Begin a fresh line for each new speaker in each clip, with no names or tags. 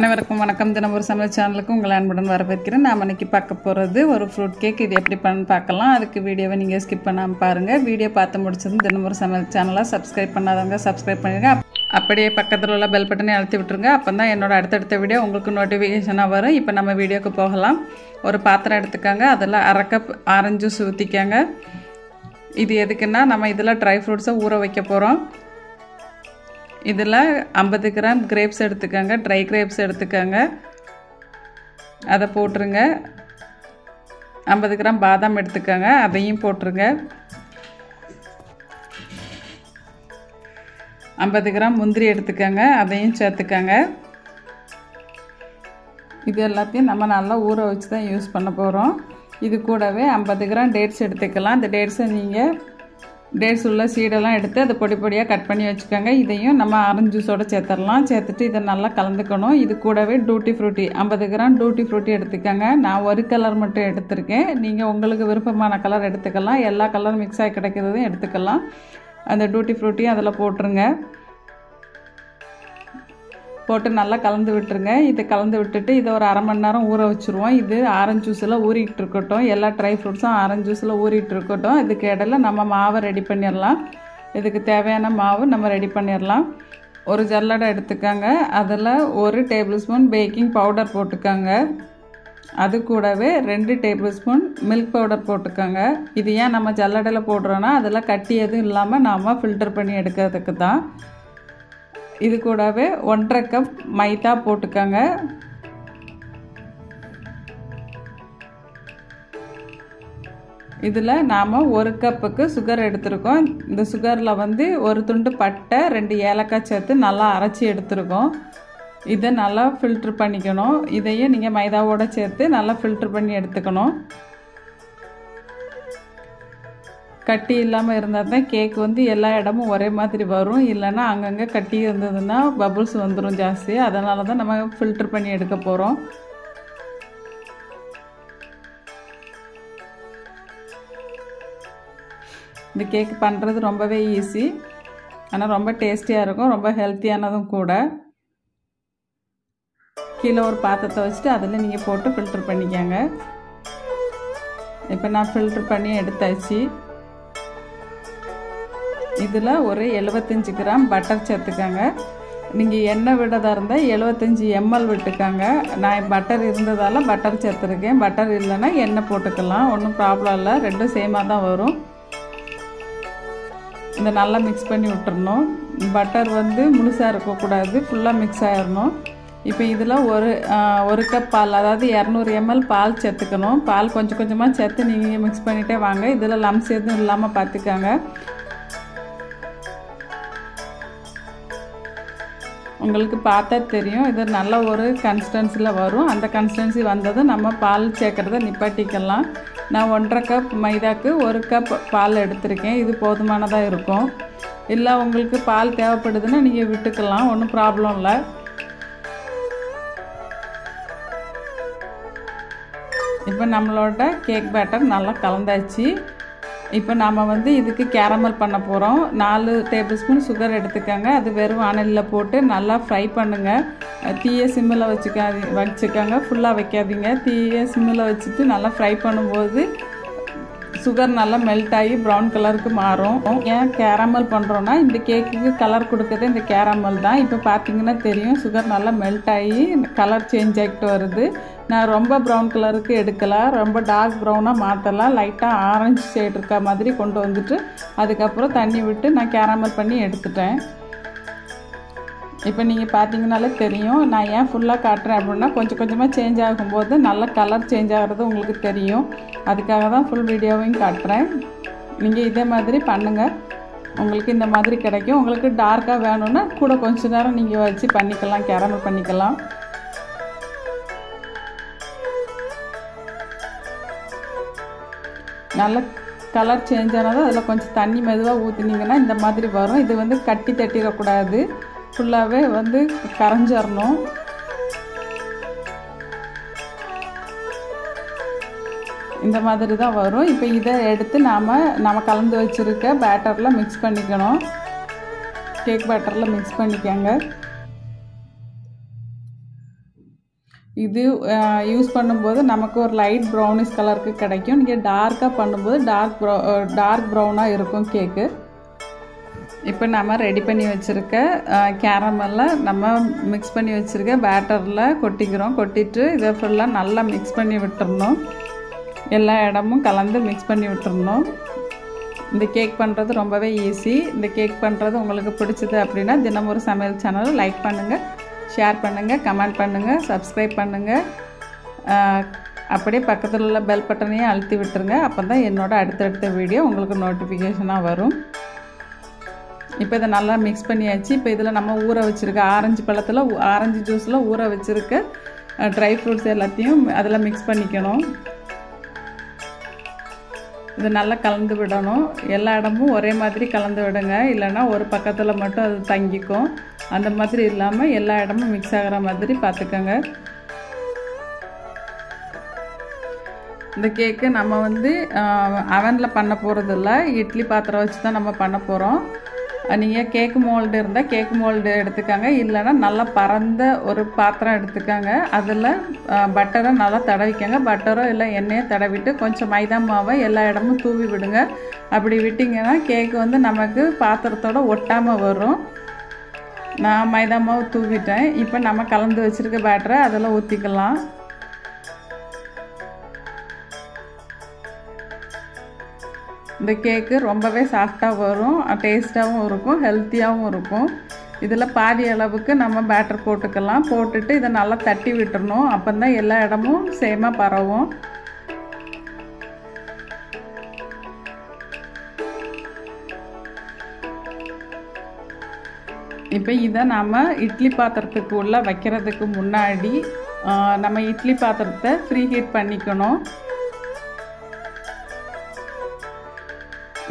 அனைவருக்கும் வணக்கம். தினம் ஒரு சமையல் சேனலுக்கு உங்களை அன்புடன் வரவேற்கிறேன். நாம் இன்னைக்கு பார்க்க போகிறது ஒரு ஃப்ரூட் கேக். இது எப்படி பண்ணு பார்க்கலாம். அதுக்கு வீடியோவை நீங்கள் ஸ்கிப் பண்ணாமல் பாருங்கள். வீடியோ பார்த்து முடிச்சதும் தினம் ஒரு சமையல் சேனலை சப்ஸ்கிரைப் பண்ணாதவங்க சப்ஸ்கிரைப் பண்ணிடுங்க. அப்படியே பக்கத்தில் உள்ள பெல் பட்டனை அழுத்தி விட்டுருங்க. அப்போ தான் என்னோட அடுத்தடுத்த வீடியோ உங்களுக்கு நோட்டிஃபிகேஷனாக வரும். இப்போ நம்ம வீடியோக்கு போகலாம். ஒரு பாத்திரம் எடுத்துக்கோங்க. அதில் அரை கப் ஆரஞ்சு ஜூஸ் ஊற்றிக்கோங்க. இது எதுக்குன்னா நம்ம இதில் ட்ரை ஃப்ரூட்ஸை ஊற வைக்க போகிறோம். இதில் 50 கிராம் கிரேப்ஸ் எடுத்துக்கோங்க. ட்ரை கிரேப்ஸ் எடுத்துக்கோங்க, அதை போட்டுருங்க. 50 கிராம் பாதாம் எடுத்துக்கோங்க, அதையும் போட்டுருங்க. 50 கிராம் முந்திரி எடுத்துக்கோங்க, அதையும் சேர்த்துக்கோங்க. இது எல்லாத்தையும் நம்ம நல்லா ஊற வச்சு தான் யூஸ் பண்ண போகிறோம். இது கூடவே 50 கிராம் டேட்ஸ் எடுத்துக்கலாம். அந்த டேட்ஸை நீங்கள் டேட்ஸ் உள்ள சீடெல்லாம் எடுத்து அதை பொடி பொடியாக கட் பண்ணி வச்சுக்கோங்க. இதையும் நம்ம ஆரஞ்சு ஜூஸோடு சேர்த்துடலாம். சேர்த்துட்டு இதை நல்லா கலந்துக்கணும். இது கூடவே tutti frutti 50 gram tutti frutti எடுத்துக்கோங்க. நான் ஒரு கலர் மட்டும் எடுத்திருக்கேன். நீங்கள் உங்களுக்கு விருப்பமான கலர் எடுத்துக்கலாம். எல்லா கலரும் மிக்ஸ் ஆகி கிடைக்கிறதையும் எடுத்துக்கலாம். அந்த டூட்டி ஃப்ரூட்டியும் அதில் போட்டுருங்க. போட்டு நல்லா கலந்து விட்டுருங்க. இதை கலந்து விட்டுட்டு இதை ஒரு அரை மணி நேரம் ஊற வச்சுருவோம். இது ஆரஞ்சு ஜூஸில் ஊறிக்கிட்டு இருக்கட்டும். எல்லா ட்ரை ஃப்ரூட்ஸும் ஆரஞ்சு ஜூஸில் ஊறிட்டு இருக்கட்டும். இதுக்கு இடையில நம்ம மாவை ரெடி பண்ணிடலாம். இதுக்கு தேவையான மாவு நம்ம ரெடி பண்ணிடலாம். ஒரு ஜல்லடை எடுத்துக்கோங்க. அதில் 1 டேபிள் ஸ்பூன் பேக்கிங் பவுடர் போட்டுக்கோங்க. அது கூடவே 2 டேபிள் ஸ்பூன் மில்க் பவுடர் போட்டுக்கோங்க. இது ஏன் நம்ம ஜல்லடையில் போடுறோன்னா அதில் கட்டி எதுவும் இல்லாமல் நாம் ஃபில்டர் பண்ணி எடுக்கிறதுக்கு தான். இது கூடவே 1.5 கப் மைதா போட்டுக்கோங்க. இதில் நாம் 1 கப்புக்கு சுகர் எடுத்துருக்கோம். இந்த சுகரில் வந்து ஒரு துண்டு பட்டை 2 ஏலக்காய் சேர்த்து நல்லா அரைச்சி எடுத்துருக்கோம். இதை நல்லா ஃபில்ட்ரு பண்ணிக்கணும். இதையும் நீங்கள் மைதாவோடு சேர்த்து நல்லா ஃபில்ட்ரு பண்ணி எடுத்துக்கணும். கட்டி இல்லாமல் இருந்தால் தான் கேக் வந்து எல்லா இடமும் ஒரே மாதிரி வரும். இல்லைன்னா அங்கங்கே கட்டி இருந்ததுன்னா பபுள்ஸ் வந்துடும் ஜாஸ்தி. அதனால தான் நம்ம ஃபில்ட்ரு பண்ணி எடுக்க போகிறோம். இந்த கேக் பண்ணுறது ரொம்பவே ஈஸி, ஆனால் ரொம்ப டேஸ்டியாக இருக்கும், ரொம்ப ஹெல்த்தியானதும் கூட. கீழே ஒரு பாத்திரத்தை வச்சுட்டு அதில் நீங்கள் போட்டு ஃபில்ட்ரு பண்ணிக்கோங்க. இப்போ நான் ஃபில்ட்ரு பண்ணி எடுத்தாச்சு. இதில் ஒரு 75 கிராம் பட்டர் சேர்த்துக்கோங்க. நீங்கள் எண்ணெய் விடதா இருந்தால் 75 ml விட்டுக்கோங்க. நான் பட்டர் இருந்ததால் பட்டர் சேர்த்துருக்கேன். பட்டர் இல்லைன்னா எண்ணெய் போட்டுக்கலாம், ஒன்றும் ப்ராப்ளம் இல்லை. ரெண்டும் சேமாக தான் வரும். இதை நல்லா மிக்ஸ் பண்ணி விட்டுறணும். பட்டர் வந்து முழுசாக இருக்கக்கூடாது, ஃபுல்லாக மிக்ஸ் ஆகிடணும். இப்போ இதில் ஒரு கப் பால், அதாவது 200 ml பால் சேர்த்துக்கணும். பால் கொஞ்சம் கொஞ்சமாக சேர்த்து நீங்கள் மிக்ஸ் பண்ணிகிட்டே வாங்க. இதில் லம்ஸ் எதுவும் இல்லாமல் பார்த்துக்கோங்க. உங்களுக்கு பார்த்தா தெரியும், இது நல்ல ஒரு கன்சிஸ்டன்சியில் வரும். அந்த கன்சிஸ்டன்சி வந்ததும் நம்ம பால் சேர்க்குறத நிப்பாட்டிக்கலாம். நான் 1.5 கப் மைதாக்கு 1 கப் பால் எடுத்திருக்கேன். இது போதுமானதாக இருக்கும். இல்லை உங்களுக்கு பால் தேவைப்படுதுன்னா நீங்கள் விட்டுக்கலாம், ஒன்றும் ப்ராப்ளம் இல்லை. இப்போ நம்மளோட கேக் பேட்டர் நல்லா கலந்தாச்சு. இப்போ நாம் வந்து இதுக்கு கேரமல் பண்ண போகிறோம். 4 டேபிள் ஸ்பூன் சுகர் எடுத்துக்கோங்க. அது வெறும் வானலியில் போட்டு நல்லா ஃப்ரை பண்ணுங்கள். தீயை சிம்மில் வச்சுக்கோங்க, ஃபுல்லாக வைக்காதீங்க. தீயை சிம்மில் வச்சுட்டு நல்லா ஃப்ரை பண்ணும்போது சுகர் நல்லா மெல்ட் ஆகி ப்ரௌன் கலருக்கு மாறும். ஏன் கேரமல் பண்ணுறோன்னா இந்த கேக்குக்கு கலர் கொடுக்குறது இந்த கேரமல் தான். இப்போ பார்த்தீங்கன்னா தெரியும், சுகர் நல்லா மெல்ட் ஆகி கலர் சேஞ்ச் ஆகிட்டு வருது. நான் ரொம்ப ப்ரௌன் கலருக்கு எடுக்கலாம், ரொம்ப டார்க் ப்ரௌனாக மாற்றலாம். லைட்டாக ஆரஞ்சு ஷேட் இருக்க மாதிரி கொண்டு வந்துட்டு அதுக்கப்புறம் தண்ணி விட்டு நான் கேரமல் பண்ணி எடுத்துட்டேன். இப்போ நீங்கள் பார்த்தீங்கனாலே தெரியும். நான் ஏன் ஃபுல்லாக காட்டுறேன் அப்படின்னா கொஞ்சம் கொஞ்சமாக சேஞ்ச் ஆகும்போது நல்ல கலர் சேஞ்ச் ஆகிறது உங்களுக்கு தெரியும். அதுக்காக தான் ஃபுல் வீடியோவையும் காட்டுறேன். நீங்கள் இதே மாதிரி பண்ணுங்கள், உங்களுக்கு இந்த மாதிரி கிடைக்கும். உங்களுக்கு டார்க்காக வேணும்னா கூட கொஞ்சம் நேரம் நீங்கள் வச்சு பண்ணிக்கலாம், கேரமல் பண்ணிக்கலாம். நல்ல கலர் சேஞ்ச் ஆனதும் அதில் கொஞ்சம் தண்ணி மெதுவாக ஊற்றினீங்கன்னா இந்த மாதிரி வரும். இது வந்து கட்டி தட்டிடக்கூடாது, ஃபுல்லாகவே வந்து கரைஞ்சிடணும். இந்த மாதிரி தான் வரும். இப்போ இதை எடுத்து நம்ம கலந்து வச்சுருக்க பேட்டரில் மிக்ஸ் பண்ணிக்கணும். கேக் பேட்டரில் மிக்ஸ் பண்ணிக்கோங்க. இது யூஸ் பண்ணும்போது நமக்கு ஒரு லைட் ப்ரௌனிஷ் கலருக்கு கிடைக்கும். நீங்கள் டார்க்காக பண்ணும்போது டார்க் ப்ரௌனாக இருக்கும் கேக்கு. இப்போ நம்ம ரெடி பண்ணி வச்சுருக்க கேரமல்ல நம்ம மிக்ஸ் பண்ணி வச்சுருக்க பேட்டரில் கொட்டிக்கிறோம். கொட்டிட்டு இதை ஃபுல்லாக நல்லா மிக்ஸ் பண்ணி விட்டுறணும். எல்லா இடமும் கலந்து மிக்ஸ் பண்ணி விட்டுறணும். இந்த கேக் பண்ணுறது ரொம்பவே ஈஸி. இந்த கேக் பண்ணுறது உங்களுக்கு பிடிச்சது அப்படின்னா தினமொரு சமையல் சேனலை லைக் பண்ணுங்கள், ஷேர் பண்ணுங்கள், கமெண்ட் பண்ணுங்கள், சப்ஸ்கிரைப் பண்ணுங்கள். அப்படியே பக்கத்தில் உள்ள பெல் பட்டனையும் அழுத்தி விட்டுருங்க. அப்போ தான் என்னோடய அடுத்தடுத்த வீடியோ உங்களுக்கு நோட்டிஃபிகேஷனாக வரும். இப்போ இதை நல்லா மிக்ஸ் பண்ணியாச்சு. இப்போ இதில் நம்ம ஊற வச்சுருக்க ஆரஞ்சு ஜூஸில் ஊற வச்சுருக்க ட்ரை ஃப்ரூட்ஸ் எல்லாத்தையும் அதில் மிக்ஸ் பண்ணிக்கணும். இது நல்லா கலந்து விடணும். எல்லா இடமும் ஒரே மாதிரி கலந்து விடுங்க, இல்லைன்னா ஒரு பக்கத்தில் மட்டும் அது தங்கிக்கும். அந்த மாதிரி இல்லாமல் எல்லா இடமும் மிக்ஸ் ஆகிற மாதிரி பார்த்துக்கோங்க. இந்த கேக்கு நம்ம வந்து அவனில் பண்ண போகிறது இல்லை, இட்லி பாத்திரம் வச்சு தான் நம்ம பண்ண போகிறோம். நீங்கள் கேக்கு மோல்டு இருந்தால் கேக்கு மோல்டு எடுத்துக்கோங்க, இல்லைன்னா நல்லா பறந்த ஒரு பாத்திரம் எடுத்துக்கோங்க. அதில் பட்டரை நல்லா தடவிக்கோங்க. பட்டரோ இல்லை எண்ணெயை தடவிட்டு கொஞ்சம் மைதா மாவை எல்லா இடமும் தூவி விடுங்க. அப்படி விட்டிங்கன்னா கேக்கு வந்து நமக்கு பாத்திரத்தோடு ஒட்டாமல் வரும். நான் மைதா மாவு தூவிட்டேன். இப்போ நம்ம கலந்து வச்சுருக்க பேட்டரை அதில் ஊற்றிக்கலாம். இந்த கேக்கு ரொம்பவே சாஃப்டாக வரும், டேஸ்ட்டாகவும் இருக்கும், ஹெல்த்தியாகவும் இருக்கும். இதில் பாதி அளவுக்கு நம்ம பேட்டர் போட்டுக்கலாம். போட்டுட்டு இதை நல்லா தட்டி விட்டுறணும். அப்போ தான் எல்லா இடமும் சேமாக பரவும். இப்போ இதை நாம் இட்லி பாத்திரத்துக்கு உள்ளே வைக்கிறதுக்கு முன்னாடி நம்ம இட்லி பாத்திரத்தை ஃப்ரீ ஹீட் பண்ணிக்கணும்.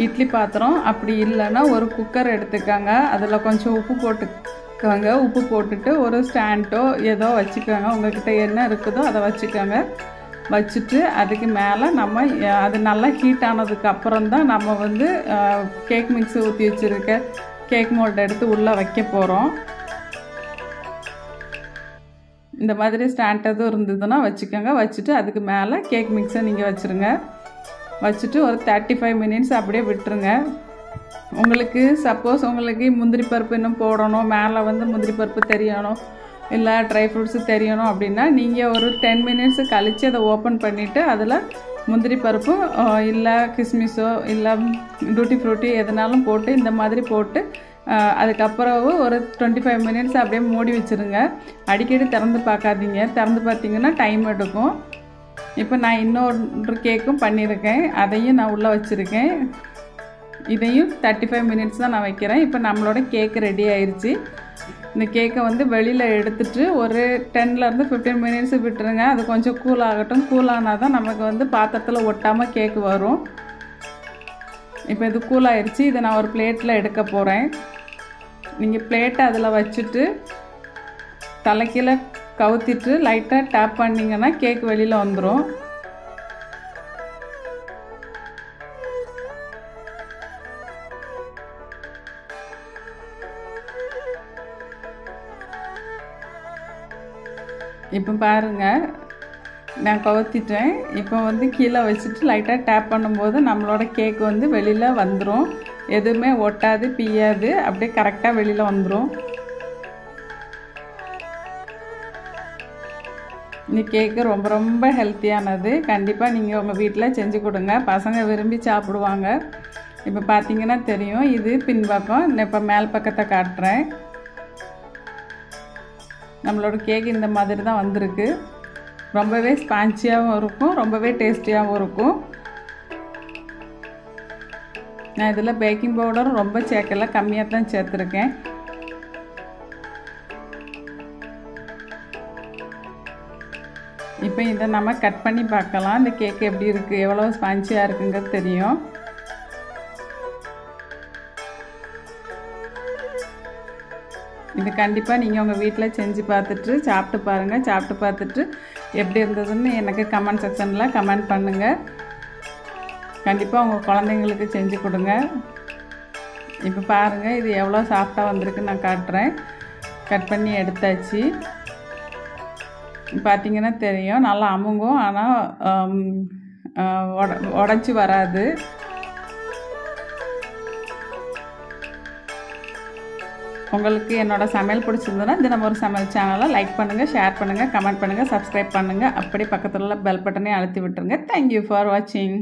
இட்லி பாத்திரம் அப்படி இல்லைன்னா ஒரு குக்கர் எடுத்துக்கோங்க. அதில் கொஞ்சம் உப்பு போட்டுக்கோங்க. உப்பு போட்டுட்டு ஒரு ஸ்டாண்டோ ஏதோ வச்சுக்கோங்க. உங்கள்கிட்ட என்ன இருக்குதோ அதை வச்சுக்கோங்க. வச்சுட்டு அதுக்கு மேலே நம்ம அது நல்லா ஹீட் ஆனதுக்கு அப்புறம் தான் நம்ம வந்து கேக் மிக்ஸ் ஊற்றி வச்சுருக்க கேக் மோல்டு எடுத்து உள்ளே வைக்க போகிறோம். இந்த மாதிரி ஸ்டாண்ட் எதுவும் இருந்ததுன்னா வச்சுக்கோங்க. வச்சுட்டு அதுக்கு மேலே கேக் மிக்ஸை நீங்கள் வச்சுருங்க. வச்சுட்டு ஒரு 35 மினிட்ஸ் அப்படியே விட்டுருங்க. உங்களுக்கு சப்போஸ் உங்களுக்கு முந்திரி பருப்பு இன்னும் போடணும், மேலே வந்து முந்திரி பருப்பு தெரியணும், இல்லை ட்ரை ஃப்ரூட்ஸு தெரியணும் அப்படின்னா நீங்கள் ஒரு 10 மினிட்ஸ் கழித்து அதை ஓப்பன் பண்ணிவிட்டு அதில் முந்திரி பருப்பு இல்லை கிஸ்மிஸோ இல்லை டூட்டி ஃப்ரூட்டி எதுனாலும் போட்டு இந்த மாதிரி போட்டு அதுக்கப்புறம் ஒரு 25 மினிட்ஸ் அப்படியே மூடி வச்சுருங்க. அடிக்கடி திறந்து பார்க்காதீங்க. திறந்து பார்த்தீங்கன்னா டைம் எடுக்கும். இப்போ நான் இன்னொரு கேக்கும் பண்ணியிருக்கேன், அதையும் நான் உள்ளே வச்சுருக்கேன். இதையும் 35 மினிட்ஸ் தான் நான் வைக்கிறேன். இப்போ நம்மளோட கேக்கு ரெடி ஆயிடுச்சு. இந்த கேக்கை வந்து வெளியில் எடுத்துகிட்டு ஒரு 10லேருந்து 15 மினிட்ஸ் விட்டுருங்க. அது கொஞ்சம் கூல் ஆகட்டும். கூல் ஆனால் தான் நமக்கு வந்து பாத்திரத்தில் ஒட்டாமல் கேக்கு வரும். இப்போ இது கூல் ஆயிடுச்சு. இதை நான் ஒரு பிளேட்டில் எடுக்க போகிறேன். நீங்கள் பிளேட்டை அதில் வச்சுட்டு தலைக்கீழே கவுத்திட்டு லைட்டாக டேப் பண்ணிங்கன்னா கேக் வெளியில் வந்துடும். இப்போ பாருங்கள், நான் கவுத்திட்டேன். இப்போ வந்து கீழே வச்சுட்டு லைட்டாக டேப் பண்ணும்போது நம்மளோட கேக் வந்து வெளியில் வந்துடும். எதுவுமே ஒட்டாது, பிய்யாது, அப்படியே கரெக்டாக வெளியில் வந்துடும். இந்த கேக்கு ரொம்ப ரொம்ப ஹெல்த்தியானது. கண்டிப்பாக நீங்கள் உங்கள் வீட்டில் செஞ்சு கொடுங்க. பசங்க விரும்பி சாப்பிடுவாங்க. இப்போ பார்த்தீங்கன்னா தெரியும், இது பின்பக்கம். இப்போ மேல் பக்கத்தை காட்டுறேன். நம்மளோட கேக் இந்த மாதிரி தான் வந்திருக்கு. ரொம்பவே ஸ்பான்ச்சியாகவும் இருக்கும், ரொம்பவே டேஸ்டியாகவும் இருக்கும். நான் இதில் பேக்கிங் பவுடரும் ரொம்ப சேர்க்கல, கம்மியாக தான் சேர்த்துருக்கேன். இப்போ இதை நம்ம கட் பண்ணி பார்க்கலாம். இந்த கேக் எப்படி இருக்குது, எவ்வளோ ஸ்பான்ச்சியாக இருக்குங்கிறது தெரியும். இது கண்டிப்பாக நீங்கள் உங்கள் வீட்டில் செஞ்சு பார்த்துட்டு சாப்பிட்டு பாருங்கள். சாப்பிட்டு பார்த்துட்டு எப்படி இருந்ததுன்னு எனக்கு கமெண்ட் செக்ஷனில் கமெண்ட் பண்ணுங்கள். கண்டிப்பாக உங்கள் குழந்தைங்களுக்கு செஞ்சு கொடுங்க. இப்போ பாருங்கள், இது எவ்வளோ சாஃப்டாக வந்திருக்குன்னு நான் காட்டுறேன். கட் பண்ணி எடுத்தாச்சு. பார்த்தீங்கன்னா தெரியும், நல்லா அமுங்கும். ஆனால் உடஞ்சி வராது. உங்களுக்கு என்னோடய சமையல் பிடிச்சிருந்ததுன்னா தினம் ஒரு சமையல் சேனலை லைக் பண்ணுங்கள், ஷேர் பண்ணுங்கள், கமெண்ட் பண்ணுங்கள், சப்ஸ்கிரைப் பண்ணுங்கள். அப்படி பக்கத்தில் உள்ள பெல் பட்டனை அழுத்தி விட்டுருங்க. தேங்க்யூ ஃபார் வாட்சிங்.